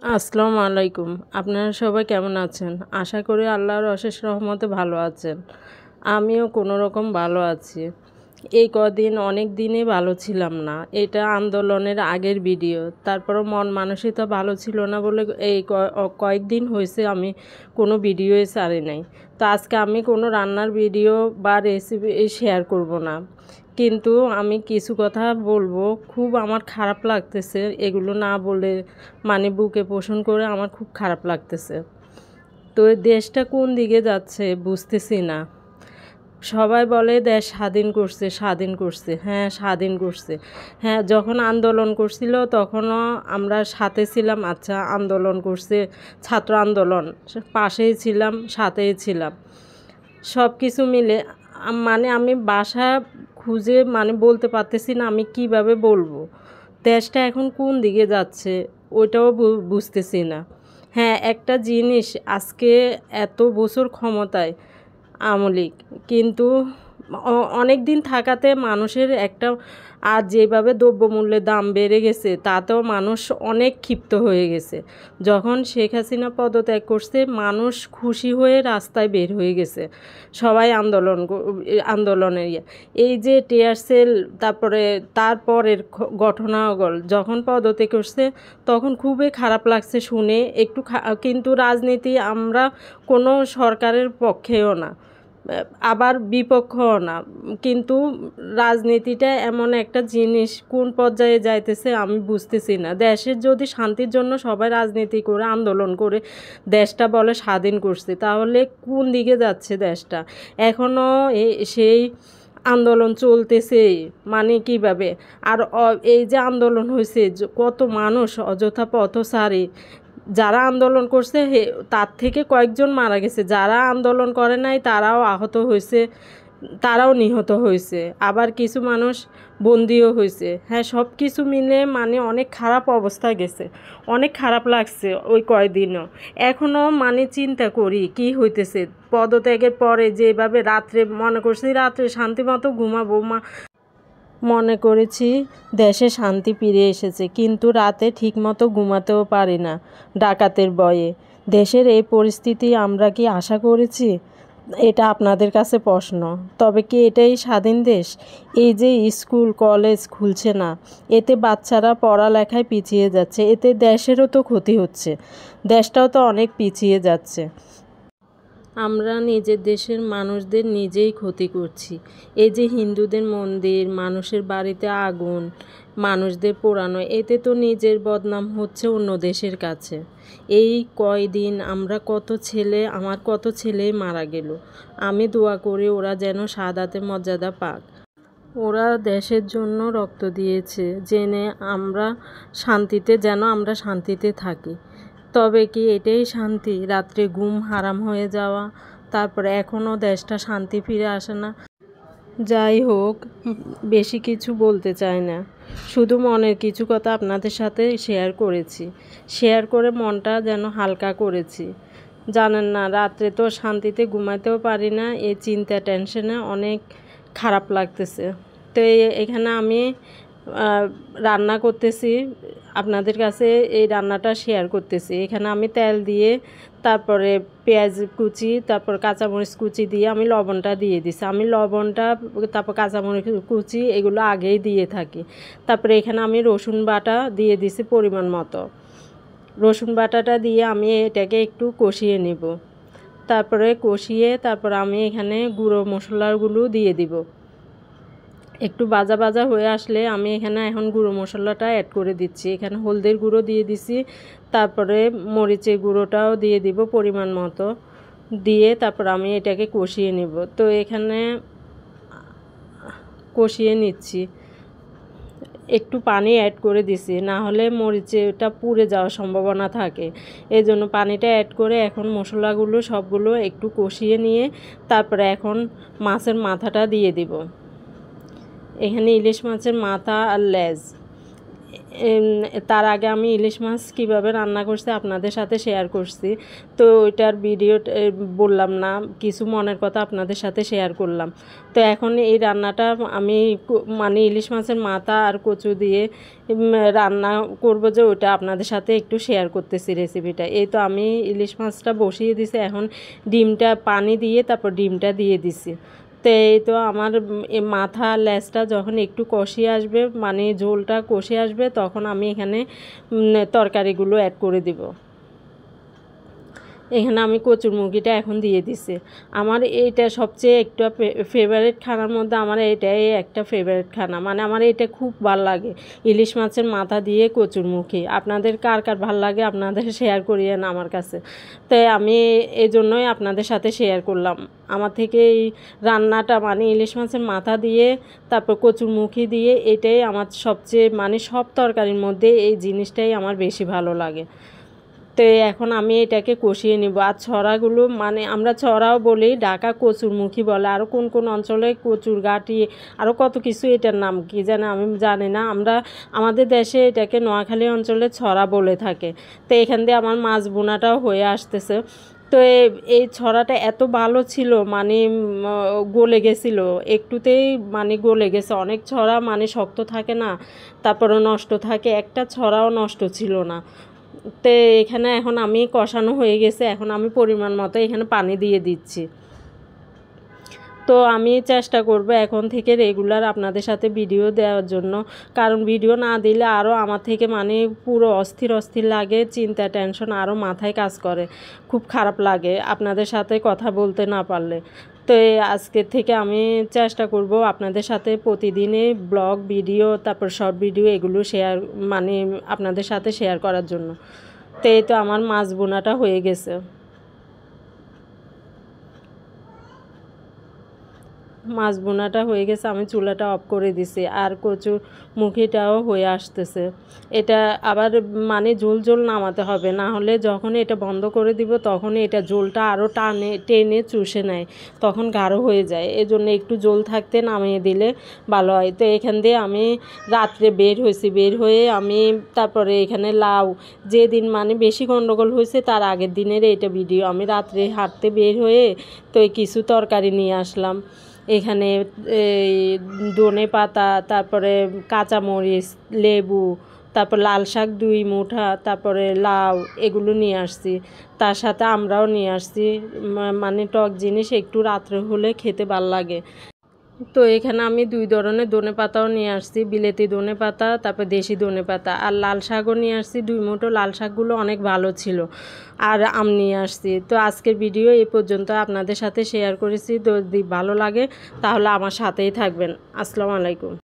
আসসালামু আলাইকুম। আপনারা সবাই কেমন আছেন? আশা করি আল্লাহর অশেষ রহমতে ভালো আছেন। আমিও কোনো রকম ভালো আছি। এই কদিন অনেক দিনই ভালো ছিলাম না। এটা আন্দোলনের আগের ভিডিও। তারপরও মন মানসিকতা ভালো ছিল না বলে এই কয়েকদিন হয়েছে আমি কোনো ভিডিওই ছাড়ি নাই। তো আজকে আমি কোনো রান্নার ভিডিও বা রেসিপি শেয়ার করব না। কিন্তু আমি কিছু কথা বলবো, খুব আমার খারাপ লাগতেছে এগুলো না বলে, মানে বুকে পোষণ করে আমার খুব খারাপ লাগতেছে। তো দেশটা কোন দিকে যাচ্ছে বুঝতেছি না। সবাই বলে দেশ স্বাধীন করছে, স্বাধীন করছে। হ্যাঁ, স্বাধীন করছে। হ্যাঁ, যখন আন্দোলন করছিল তখনও আমরা সাথে ছিলাম। আচ্ছা, আন্দোলন করছে, ছাত্র আন্দোলন, পাশেই ছিলাম, সাথেই ছিলাম। সব কিছু মিলে মানে আমি বাসা খুঁজে মানে বলতে পারতেছি না আমি কিভাবে বলবো। দেশটা এখন কোন দিকে যাচ্ছে ওইটাও বুঝতেছি না। হ্যাঁ, একটা জিনিস, আজকে এত বছর ক্ষমতায় আওয়ামী লীগ, কিন্তু অনেক দিন থাকাতে মানুষের একটা, আর যেভাবে দ্রব্যমূল্যের দাম বেড়ে গেছে তাতেও মানুষ অনেক ক্ষিপ্ত হয়ে গেছে। যখন শেখ হাসিনা পদত্যাগ করছে মানুষ খুশি হয়ে রাস্তায় বের হয়ে গেছে, সবাই আন্দোলনের এই যে টিয়ার সেল, তারপরে তারপরের ঘটনাগল যখন পদত্যাগ করছে তখন খুবই খারাপ লাগছে শুনে একটু। কিন্তু রাজনীতি আমরা কোনো সরকারের পক্ষেও না, আবার বিপক্ষও না। কিন্তু রাজনীতিটা এমন একটা জিনিস, কোন পর্যায়ে যাইতেছে আমি বুঝতেছি না। দেশের যদি শান্তির জন্য সবাই রাজনীতি করে আন্দোলন করে দেশটা বলে স্বাধীন করছে, তাহলে কোন দিকে যাচ্ছে দেশটা? এখনও সেই আন্দোলন চলতেছে, মানে কিভাবে? আর এই যে আন্দোলন হয়েছে, কত মানুষ অযথা পথচারী যারা আন্দোলন করছে তার থেকে কয়েকজন মারা গেছে, যারা আন্দোলন করে নাই তারাও আহত হয়েছে, তারাও নিহত হয়েছে, আবার কিছু মানুষ বন্দিও হয়েছে। হ্যাঁ, সব কিছু মিলে মানে অনেক খারাপ অবস্থায় গেছে, অনেক খারাপ লাগছে ওই কয়দিনও। এখনও মানে চিন্তা করি কি হইতেছে পদত্যাগের পরে, যেভাবে রাত্রে মনে করছি রাত্রে শান্তিমতো ঘুমাবো, মনে করেছি দেশে শান্তি ফিরে এসেছে, কিন্তু রাতে ঠিকমতো ঘুমাতেও পারি না ডাকাতের ভয়ে। দেশের এই পরিস্থিতি আমরা কি আশা করেছি? এটা আপনাদের কাছে প্রশ্ন। তবে কি এটাই স্বাধীন দেশ? এই যে স্কুল কলেজ খুলছে না, এতে বাচ্চারা পড়ালেখায় পিছিয়ে যাচ্ছে, এতে দেশেরও তো ক্ষতি হচ্ছে, দেশটাও তো অনেক পিছিয়ে যাচ্ছে। আমরা নিজের দেশের মানুষদের নিজেই ক্ষতি করছি। এই যে হিন্দুদের মন্দির, মানুষের বাড়িতে আগুন, মানুষদের পোড়ানো, এতে তো নিজের বদনাম হচ্ছে অন্য দেশের কাছে। এই কয়দিন আমরা আমার কত ছেলেই মারা গেল। আমি দোয়া করি ওরা যেন শাহাদাতের মর্যাদা পাক। ওরা দেশের জন্য রক্ত দিয়েছে জেনে আমরা শান্তিতে থাকি। তবে কি এটাই শান্তি? রাত্রে ঘুম হারাম হয়ে যাওয়া, তারপরে এখনও দেশটা শান্তি ফিরে আসে না। যাই হোক, বেশি কিছু বলতে চাই না, শুধু মনের কিছু কথা আপনাদের সাথে শেয়ার করেছি। শেয়ার করে মনটা যেন হালকা করেছি। জানেন না, রাত্রে তো শান্তিতে ঘুমাতেও পারি না, এই চিন্তা টেনশনে অনেক খারাপ লাগতেছে। তো এখানে আমি রান্না করতেছি, আপনাদের কাছে এই রান্নাটা শেয়ার করতেছি। এখানে আমি তেল দিয়ে, তারপরে পেঁয়াজ কুচি, তারপর কাঁচামরিচ কুচি দিয়ে আমি লবণটা দিয়ে দিছি। আমি লবণটা, তারপর কাঁচামরিচ কুচি এগুলো আগেই দিয়ে থাকি। তারপরে এখানে আমি রসুন বাটা দিয়ে দিছি পরিমাণ মতো। রসুন বাটাটা দিয়ে আমি এটাকে একটু কষিয়ে নিব। তারপর আমি এখানে গুঁড়ো মশলাগুলো দিয়ে দিব। একটু ভাজা ভাজা হয়ে আসলে আমি এখানে এখন গুঁড়ো মশলাটা অ্যাড করে দিচ্ছি। এখানে হলদের গুঁড়ো দিয়ে দিছি, তারপরে মরিচের গুঁড়োটাও দিয়ে দিব পরিমাণ মতো। দিয়ে তারপর আমি এটাকে কষিয়ে নিব। তো এখানে কষিয়ে নিচ্ছি, একটু পানি অ্যাড করে দিছি, না হলে মরিচটা পুড়ে যাওয়ার সম্ভাবনা থাকে। এই জন্য পানিটা অ্যাড করে এখন মশলাগুলো সবগুলো একটু কষিয়ে নিয়ে তারপরে এখন মাছের মাথাটা দিয়ে দিব। এখানে ইলিশ মাছের মাথা আর লেজ, তার আগে আমি ইলিশ মাছ কীভাবে রান্না করছি আপনাদের সাথে শেয়ার করছি, তো ওইটার ভিডিও বললাম না, কিছু মনের কথা আপনাদের সাথে শেয়ার করলাম। তো এখন এই রান্নাটা আমি মানে ইলিশ মাছের মাথা আর কচু দিয়ে রান্না করব, যে ওইটা আপনাদের সাথে একটু শেয়ার করতেছি রেসিপিটা। এই তো আমি ইলিশ মাছটা বসিয়ে দিছি, এখন ডিমটা পানি দিয়ে তারপর ডিমটা দিয়ে দিছি। তো এই তো আমার মাথা লেজটা যখন একটু কষিয়ে আসবে, মানে ঝোলটা কষিয়ে আসবে, তখন আমি এখানে তরকারিগুলো অ্যাড করে দিব। এখানে আমি কচুরমুখিটা এখন দিয়ে দিছি। আমার এইটা সবচেয়ে একটা ফেভারিট খানার মধ্যে আমার এটাই একটা ফেভারিট খানা, মানে আমার এটা খুব ভালো লাগে, ইলিশ মাছের মাথা দিয়ে কচুরমুখি। আপনাদের কার কার ভালো লাগে আপনাদের শেয়ার করিয়েন আমার কাছে। তাই আমি এই জন্যই আপনাদের সাথে শেয়ার করলাম। আমার থেকে এই রান্নাটা মানে ইলিশ মাছের মাথা দিয়ে তারপর কচুরমুখি দিয়ে, এটাই আমার সবচেয়ে মানে সব তরকারির মধ্যে এই জিনিসটাই আমার বেশি ভালো লাগে। তো এখন আমি এটাকে কষিয়ে নিব। আর ছড়াগুলো মানে আমরা ছড়াও বলি, ঢাকা কচুরমুখী বলে, আরও কোন কোন অঞ্চলে কচুর গাঁটি, আরও কত কিছু, এটার নাম কি জানে আমি জানি না। আমাদের দেশে এটাকে নোয়াখালী অঞ্চলে ছড়া বলে থাকে। তো এখান দিয়ে আমার মাছ বোনাটাও হয়ে আসতেছে। তো এই ছড়াটা এত ভালো ছিল, মানে গলে গেছিলো একটুতেই, মানে গলে গেছে। অনেক ছড়া মানে শক্ত থাকে না, তারপরে নষ্ট থাকে, একটা ছড়াও নষ্ট ছিল না। তো এখানে এখন আমি কষানো হয়ে গেছে, এখন আমি পরিমাণ মতো এখানে পানি দিয়ে দিচ্ছি। তো আমি চেষ্টা করব এখন থেকে রেগুলার আপনাদের সাথে ভিডিও দেওয়ার জন্য, কারণ ভিডিও না দিলে আরও আমার থেকে মানে পুরো অস্থির লাগে, চিন্তা টেনশন আরও মাথায় কাজ করে, খুব খারাপ লাগে আপনাদের সাথে কথা বলতে না পারলে। তো আজকের থেকে আমি চেষ্টা করব আপনাদের সাথে প্রতিদিনই ব্লগ ভিডিও, তারপর শর্ট ভিডিও এগুলো শেয়ার, মানে আপনাদের সাথে শেয়ার করার জন্য। তো এই তো আমার মাছ বোনাটা হয়ে গেছে। মাছ বোনাটা হয়ে গেছে, আমি চুলাটা অফ করে দিছি, আর কচুরমুখিটাও হয়ে আসতেছে। এটা আবার মানে ঝোল নামাতে হবে, না হলে যখন এটা বন্ধ করে দিব তখন এটা ঝোলটা আরও টেনে চুষে নেয়, তখন গাঢ় হয়ে যায়। এজন্য একটু ঝোল থাকতে নামিয়ে দিলে ভালো হয়। তো এখান দিয়ে আমি রাত্রে বের হয়ে আমি তারপরে এখানে লাউ, যেদিন মানে বেশি গন্ডগোল হয়েছে তার আগের দিনের এটা ভিডিও, আমি রাত্রে হাঁটতে বের হয়ে তো কিছু তরকারি নিয়ে আসলাম। এখানে এই ধনে পাতা, তারপরে কাঁচামরিচ, লেবু, তারপর লাল শাক 2 মুঠা, তারপরে লাউ, এগুলো নিয়ে আসছি। তার সাথে আমরাও নিয়ে আসছি, মানে টক জিনিস একটু রাত্রে হলে খেতে ভালো লাগে। তো এখানে আমি 2 ধরনের ধনে পাতাও নিয়ে আসছি, বিলেতি ধনে পাতা, তারপর দেশি ধনে পাতা, আর লাল শাকও নিয়ে আসছি 2 মুঠো। লাল শাকগুলো অনেক ভালো ছিল। আর আম নিয়ে আসছি। তো আজকের ভিডিও এই পর্যন্ত আপনাদের সাথে শেয়ার করেছি। যদি ভালো লাগে তাহলে আমার সাথেই থাকবেন। আসসালামু আলাইকুম।